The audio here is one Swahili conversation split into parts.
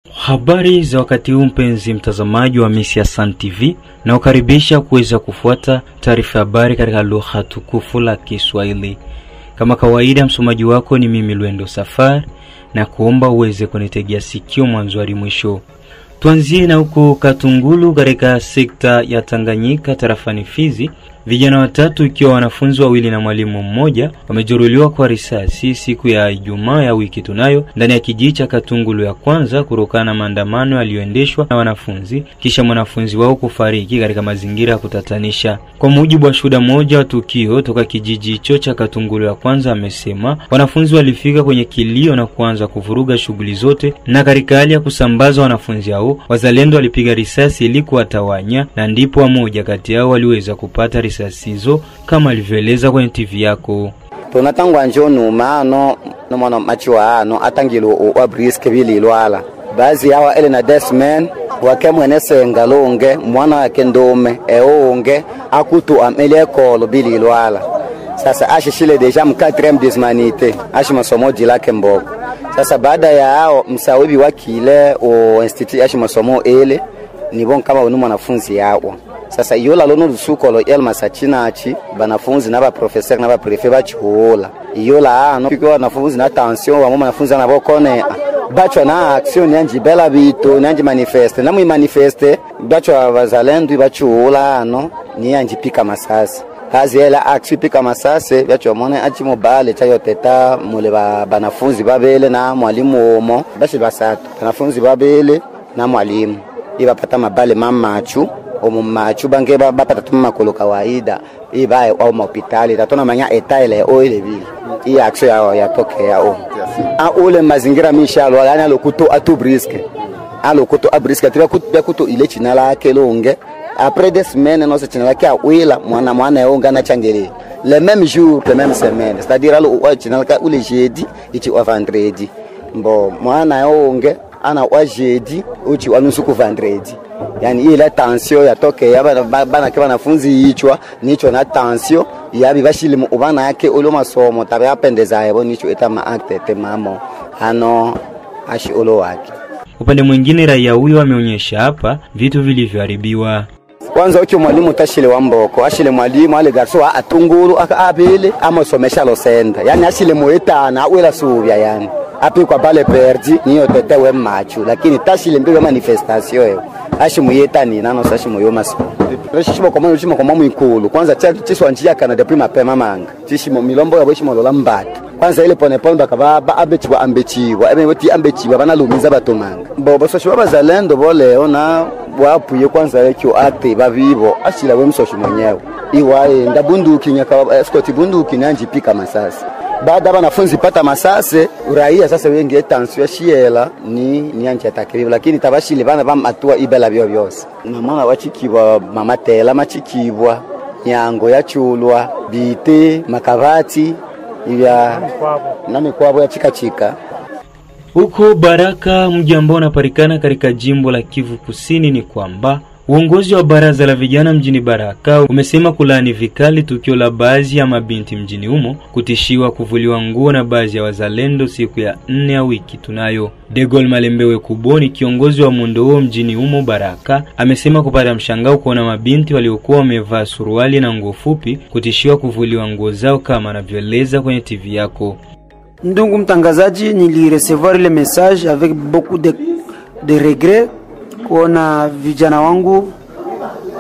Habari za wakati huu mpenzi mtazamaji wa Misia San TV, na ukaribisha kuweza kufuata taarifa habari katika lugha tukufu la Kiswahili. Kama kawaida msomaji wako ni mimi Luendo Safari, na kuomba uweze kunitegea sikio mwanzo hadi mwisho. Tuanzie na huko Katungulu katika sekta ya Tanganyika tarafani Fizi. Vijana watatu ikiwa wanafunzi wawili na mwalimu mmoja wamejeruhiwa kwa risasi siku ya Ijumaa ya wiki tunayo ndani ya kijiji cha Katungulu ya kwanza kutokana na maandamano yaliyoendeshwa na wanafunzi kisha mwanafunzi wao kufariki katika mazingira ya kutatanisha. Kwa mujibu wa shuhuda mmoja wa tukio toka kijiji hicho cha Katungulu ya kwanza, amesema wanafunzi walifika kwenye kilio na kuanza kuvuruga shughuli zote, na katika hali ya kusambaza wanafunzi hao wazalendo walipiga risasi ili kuwatawanya, na ndipo mmoja kati yao waliweza kupata risasi hizo kama alivyoeleza kwenye TV yako. Tunatangwa njonu maano no mwana machiwa ano atangilo wa briske bili lwala bazi yawa ele na desmen wakemwenese ngalonge mwana wake ndome eonge akutu amele kolo bili lwala. Sasa ashishile deja mkatrem dismanite ashi masomo dilake mboko. Sasa baada ya hao msawibi wakile o institute ashi masomo ele ni bon kama wenu mwanafunzi yao. Sasa yola lono lusuko lo elma sachinachi banafunzi na ba professeur na ba prefet bachihola yola ano piko wanafunzi na tension wa wanafunzi na bokone bacho na action yanji bela bito nanji manifeste na mu manifeste bacho wazalendo bachihola ano ni yanji pika masasi kazi ela action pika masasi bacho mone achi mobile chayo teta mule banafunzi babele na mwalimu omo bashi basatu banafunzi babele na mwalimu ibapata mabale mamachu omumachu bange bapata tuma kolo kawaida ibae au hospitali tatona manya etaile oile vile hii action ya tokea o ule mazingira mishalo yani alokuto atubriske alokuto abriske tuya kuto ile china lake longe après des semaines no se china lake awila mwana yonga na changele le même jour le même semaine, c'est-à-dire alo china lake ule jeudi ichi wa vendredi mbo mwana yonge ana wa jeudi uchi wa nusu ku vendredi. Yani ile tension ya toke ya bana kwa wanafunzi hichwa nicho na tension ya bibashili ubana yake ulo masomo tabe apendeza yebo nicho etama acte temamo ano ashi ulo wake. Upande mwingine raia huyo ameonyesha hapa vitu vilivyoharibiwa. Kwanza ucho mwalimu tashile wa mboko ashile mwalimu ale garso atunguru akabele amosomesha lo senda yani ashile moeta na wela subya yani api kwa bale perdi niyo tetewe machu lakini tashile mbigo manifestation yo ashi muyeta ni nano sashi muyoma so reshimo kwa mamu ikulu kwanza chiswa njia kana de prima pema manga chishimo milombo ya boshimo lola mbata kwanza ile pone pone bakaba abechiwa ambechiwa woti ambechiwa bana lumiza batomanga bobo so shiba bazalendo bole ona wapuye kwanza yekyo ate babibo ashila wemsoshi mwenyewe iwae ndabunduki nyaka escort bunduki nanji pika masasi. Baada wanafunzi pata masase uraia sasa wengi tension shiela ni anje atakrivu lakini tabashile bana bamatua ibela byo byose na mwana wachikibwa mama tela machikibwa nyango ya chulwa bite makabati ya nami kwabo ya chika. Huko Baraka, mji ambao unapatikana katika jimbo la Kivu Kusini, ni kwamba uongozi wa baraza la vijana mjini Baraka umesema kulani vikali tukio la baadhi ya mabinti mjini humo kutishiwa kuvuliwa nguo na baadhi ya wazalendo siku ya 4 ya wiki tunayo. Degol Malembewe Kuboni, kiongozi wa muundo huo mjini humo Baraka, amesema kupata mshangao kuona mabinti waliokuwa wamevaa suruali na nguo fupi kutishiwa kuvuliwa nguo zao kama anavyoeleza kwenye TV yako. Ndungu mtangazaji, nilirecevoir le message avec beaucoup de regret kuona vijana wangu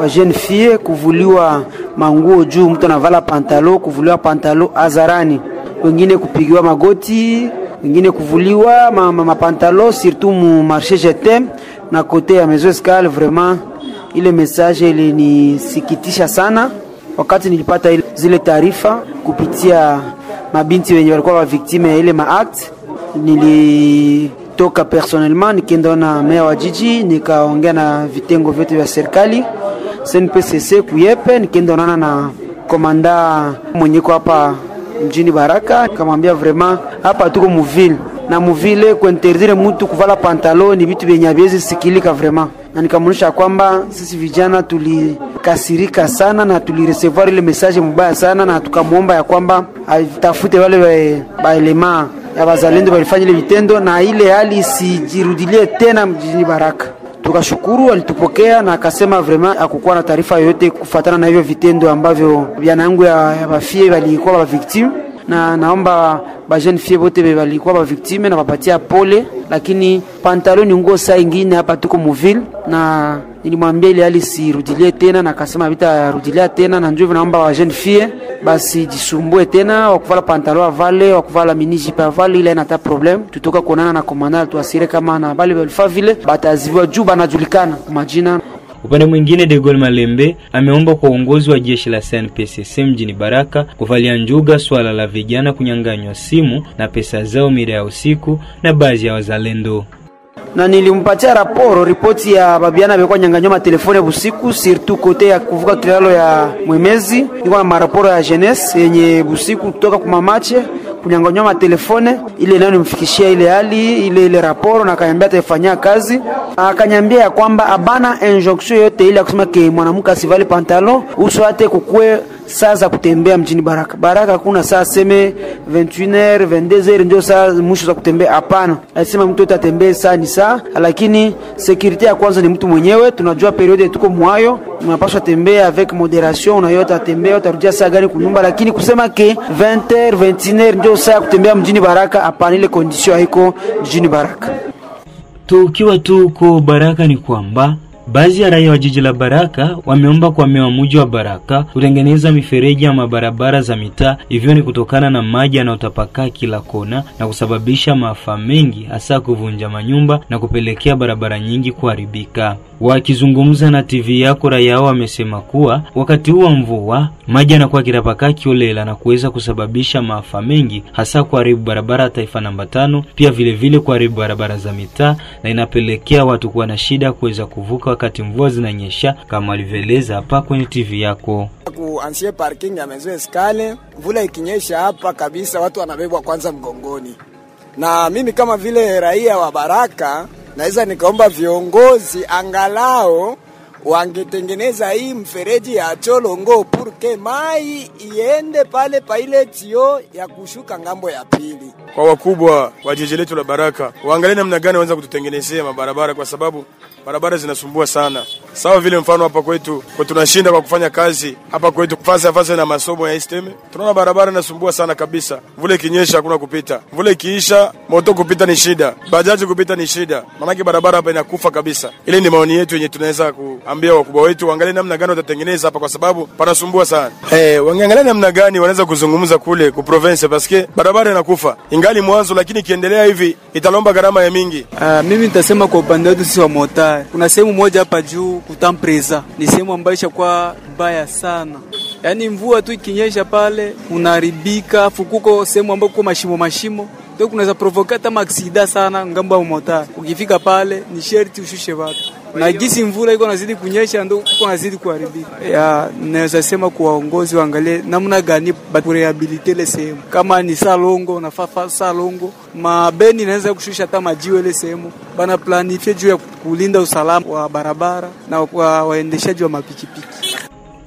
wa jeune fille kuvuliwa manguo juu, mtu anavala pantalo kuvuliwa pantalo azarani, wengine kupigiwa magoti, wengine kuvuliwa mapantalo surtout mu marché jetem na kote ya Maison Escale. Vraiment ile message ile nisikitisha sana. Wakati nilipata zile taarifa kupitia mabinti wenye walikuwa wa victime ya ile maact, nilitoka personnellement nikaenda na meya wa jiji, nikaongea na vitengo vyote vya serikali CNPCC kuyepe, nikaenda na komanda mwenye kwa hapa mjini Baraka, nikamwambia vraiment hapa tuko muvile na muvile kuinterdire mtu kuvala pantaloni vitu vyenye haviwezi sikilika vraiment. na nikamuonesha kwamba sisi vijana tulikasirika sana na tulirecevoir ile message mbaya sana, na tukamwomba ya kwamba atafute wale baelema ya wazalendo walifanya ile vitendo na ile hali sijirudilie tena mjini Baraka. Tukashukuru, alitupokea na akasema vraiment hakukuwa na taarifa yoyote kufuatana na hivyo vitendo ambavyo vijana yangu ya bafie walikuwa ba victim, na naomba ba jeune fille wote walikuwa ba victime na wapatia pole, lakini pantaloni nguo saa nyingine hapa tuko muville, na nilimwambia ile hali sirudilie tena, na akasema vitarudilia tena, na njoo naomba wa jeune fille basi jisumbue tena wakuvala pantalon avale, wakuvala mini jipe avale, ile inata problem. Tutoka kuonana na komanda tuasire kama na bali walifaa vile bataziwa juu banajulikana kwa majina. Upande mwingine De Gaulle Malembe ameomba kwa uongozi wa jeshi la CNPSC mjini Baraka kuvalia njuga swala la vijana kunyang'anywa simu na pesa zao mida ya usiku na baadhi ya wazalendo. Na nilimpatia ripoti ya babiana walikuwa nyang'anywa matelefoni usiku, surtout kote ya kuvuka kilalo ya Mwemezi. Nilikuwa na maraporo ya jeunesse yenye usiku kutoka kwa mamache kunyang'anywa matelefoni, ile nayo nimfikishia ile hali ile raporo, na akaniambia atafanyia kazi. Akaniambia ya kwamba abana injonction yote ile kusema ke mwanamke asivali pantalon uso ate kukue saa za kutembea mjini Baraka. Baraka kuna saa seme 21h 22h ndio saa mwisho za kutembea, hapana. Alisema mtu atatembea saa ni saa, lakini security ya kwanza ni mtu mwenyewe. Tunajua periode tuko mwayo, tunapaswa tembea avec moderation, na yote atembea utarudia saa gani kunyumba, lakini kusema ke 20h 21h ndio saa kutembea mjini Baraka, hapana, ile condition haiko mjini Baraka. Tukiwa tuko Baraka ni kwamba baadhi ya raia wa jiji la Baraka wameomba kwa meya wa mji wa Baraka kutengeneza mifereji ya mabarabara za mitaa, hivyo ni kutokana na maji yanayotapakaa kila kona na kusababisha maafa mengi, hasa kuvunja manyumba na kupelekea barabara nyingi kuharibika. Wakizungumza na TV yako, raia wamesema kuwa wakati huu wa mvua maji yanakuwa kitapakaa kiolela na kuweza kusababisha maafa mengi, hasa kuharibu barabara taifa namba 5, pia vile vile kuharibu barabara za mitaa, na inapelekea watu kuwa na shida kuweza kuvuka wakati mvua zinanyesha, kama alivyoeleza hapa kwenye TV yako. Kuanzia parking ya Maison Escale, mvula ikinyesha hapa kabisa watu wanabebwa kwanza mgongoni. Na mimi kama vile raia wa Baraka naweza nikaomba viongozi angalao wangetengeneza hii mfereji ya Cholongo purke mai iende pale pa ile tio ya kushuka ngambo ya pili. Kwa wakubwa wa jiji letu la Baraka waangalie namna gani wanaweza kututengenezea mabarabara, kwa sababu barabara zinasumbua sana. Sawa vile mfano hapa kwetu kwa tunashinda kwa kufanya kazi hapa kwetu fasa na masomo ya isteme, tunaona barabara inasumbua sana kabisa. Mvula ikinyesha hakuna kupita, mvula ikiisha moto kupita ni shida, bajaji kupita ni shida, maana barabara hapa inakufa kabisa. Ile ni maoni yetu yenye tunaweza kuambia wakubwa wetu waangalie namna gani watatengeneza hapa, kwa sababu panasumbua sana. Wangeangalia namna gani wanaweza kuzungumza kule ku province, paske barabara inakufa ingali mwanzo, lakini kiendelea hivi italomba gharama ya mingi. Mimi nitasema kwa upande wetu sisi wa motari, kuna sehemu moja hapa juu kutampreza, ni sehemu ambayo ishakuwa mbaya sana. Yaani mvua tu ikinyesha pale unaharibika, fukuko sehemu ambapo kwa mashimo ndio kunaweza provoke hata accident sana ngambo ya motari. Ukifika pale ni sherti ushushe watu, na gisi mvula iko nazidi kunyesha ndio uko nazidi kuharibika. Naweza sema kwa waongozi waangalie namna gani rehabilitate ile sehemu, kama ni salongo na salongo mabeni naweza kushusha hata majiwe ile sehemu, bana planifie juu ya kulinda usalama wa barabara na waendeshaji wa mapikipiki.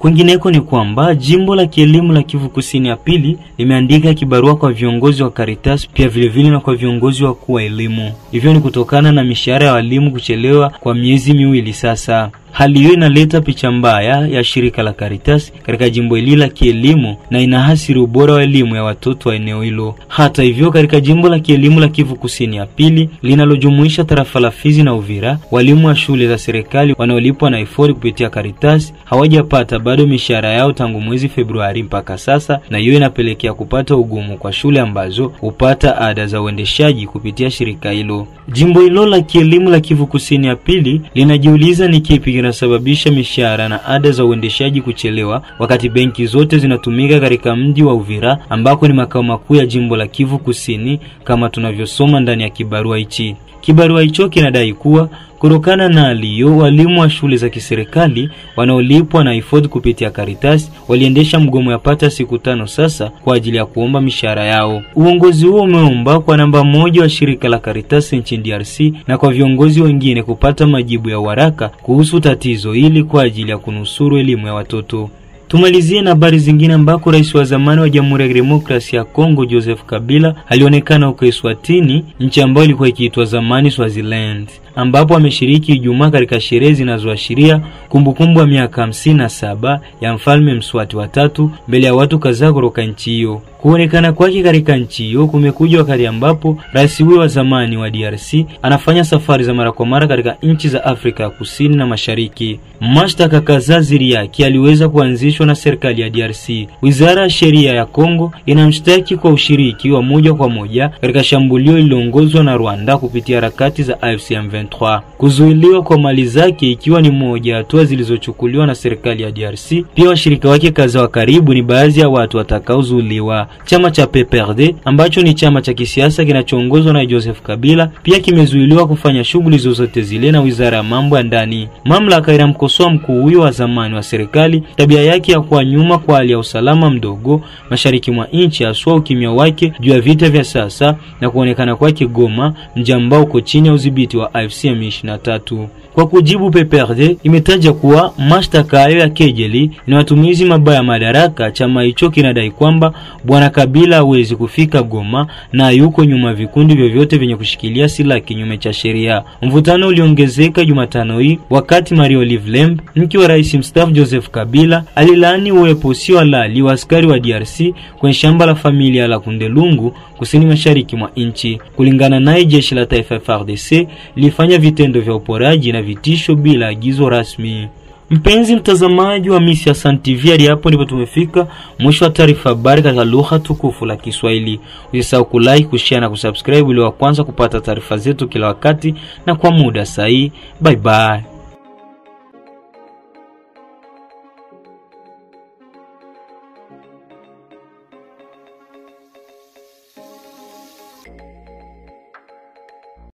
Kwingineko ni kwamba jimbo la kielimu la Kivu Kusini ya pili limeandika kibarua kwa viongozi wa Caritas, pia vile vile na kwa viongozi wa kuwa elimu. Hivyo ni kutokana na mishahara ya walimu kuchelewa kwa miezi miwili sasa. Hali hiyo inaleta picha mbaya ya shirika la Caritas katika jimbo hili la kielimu na inahasiri ubora wa elimu ya watoto wa eneo hilo. Hata hivyo, katika jimbo la kielimu la Kivu Kusini ya pili linalojumuisha tarafa la Fizi na Uvira, walimu wa shule za serikali wanaolipwa na IFOR kupitia Caritas hawajapata bado mishahara yao tangu mwezi Februari mpaka sasa, na hiyo inapelekea kupata ugumu kwa shule ambazo hupata ada za uendeshaji kupitia shirika hilo. Jimbo hilo la kielimu la Kivu Kusini ya pili linajiuliza ni kipi kinasababisha mishahara na ada za uendeshaji kuchelewa wakati benki zote zinatumika katika mji wa Uvira ambako ni makao makuu ya jimbo la Kivu Kusini, kama tunavyosoma ndani ya kibarua hichi. Kibarua hicho kinadai kuwa Kutokana na aliyo, walimu wa shule za kiserikali wanaolipwa na IFOD kupitia Caritas waliendesha mgomo yapata siku 5 sasa kwa ajili ya kuomba mishahara yao. Uongozi huo umeomba kwa namba 1 wa shirika la Caritas nchini DRC na kwa viongozi wengine kupata majibu ya haraka kuhusu tatizo hili kwa ajili ya kunusuru elimu ya watoto. Tumalizie na habari zingine ambako rais wa zamani wa Jamhuri ya Demokrasia ya Kongo Joseph Kabila alionekana huko Eswatini, nchi ambayo ilikuwa ikiitwa zamani Swaziland, ambapo ameshiriki Ijumaa katika sherehe zinazoashiria kumbukumbu ya miaka 57 ya mfalme Mswati wa 3 mbele ya watu kadhaa kutoka nchi hiyo. Kuonekana kwake katika nchi hiyo kumekuja wakati ambapo rais huyo wa zamani wa DRC anafanya safari za mara kwa mara katika nchi za Afrika ya Kusini na Mashariki. Mashtaka kadhaa dhidi yake aliweza kuanzishwa na serikali ya DRC. Wizara ya Sheria ya Kongo inamshtaki kwa ushiriki wa moja kwa moja katika shambulio lililoongozwa na Rwanda kupitia harakati za AFC M23. Kuzuiliwa kwa mali zake ikiwa ni moja hatua zilizochukuliwa na serikali ya DRC. Pia washirika wake kadhaa wa karibu ni baadhi ya watu watakaozuiliwa. Chama cha PPRD ambacho ni chama cha kisiasa kinachoongozwa na Joseph Kabila pia kimezuiliwa kufanya shughuli zozote zile na wizara ya mambo ya ndani. Mamlaka inamkosoa mkuu huyo wa zamani wa serikali tabia yake ya kuwa nyuma kwa hali ya usalama mdogo mashariki mwa nchi, haswa ukimya wake juu ya vita vya sasa na kuonekana kwake Goma, mji ambao uko chini ya udhibiti wa AFC M23. Kwa kujibu, PPRD imetaja kuwa mashtaka hayo ya kejeli ni matumizi mabaya ya madaraka. Chama hicho kinadai kwamba bwana Kabila hawezi kufika Goma na yuko nyuma vikundi vyovyote vyenye kushikilia silaha kinyume cha sheria. Mvutano uliongezeka Jumatano hii wakati Marie-Olive Lembe, mke wa rais mstaafu Joseph Kabila, alilaani uwepo usio halali wa askari wa DRC kwenye shamba la familia la Kundelungu kusini mashariki mwa nchi. Kulingana naye, jeshi la taifa FARDC lilifanya vitendo vya uporaji na vitisho bila agizo rasmi. Mpenzi mtazamaji wa Misia San TV, hadi hapo ndipo tumefika mwisho wa taarifa habari katika lugha tukufu la Kiswahili. Usisahau kulike, kushare na kusubscribe ili wa kwanza kupata taarifa zetu kila wakati na kwa muda sahihi. Bye bye.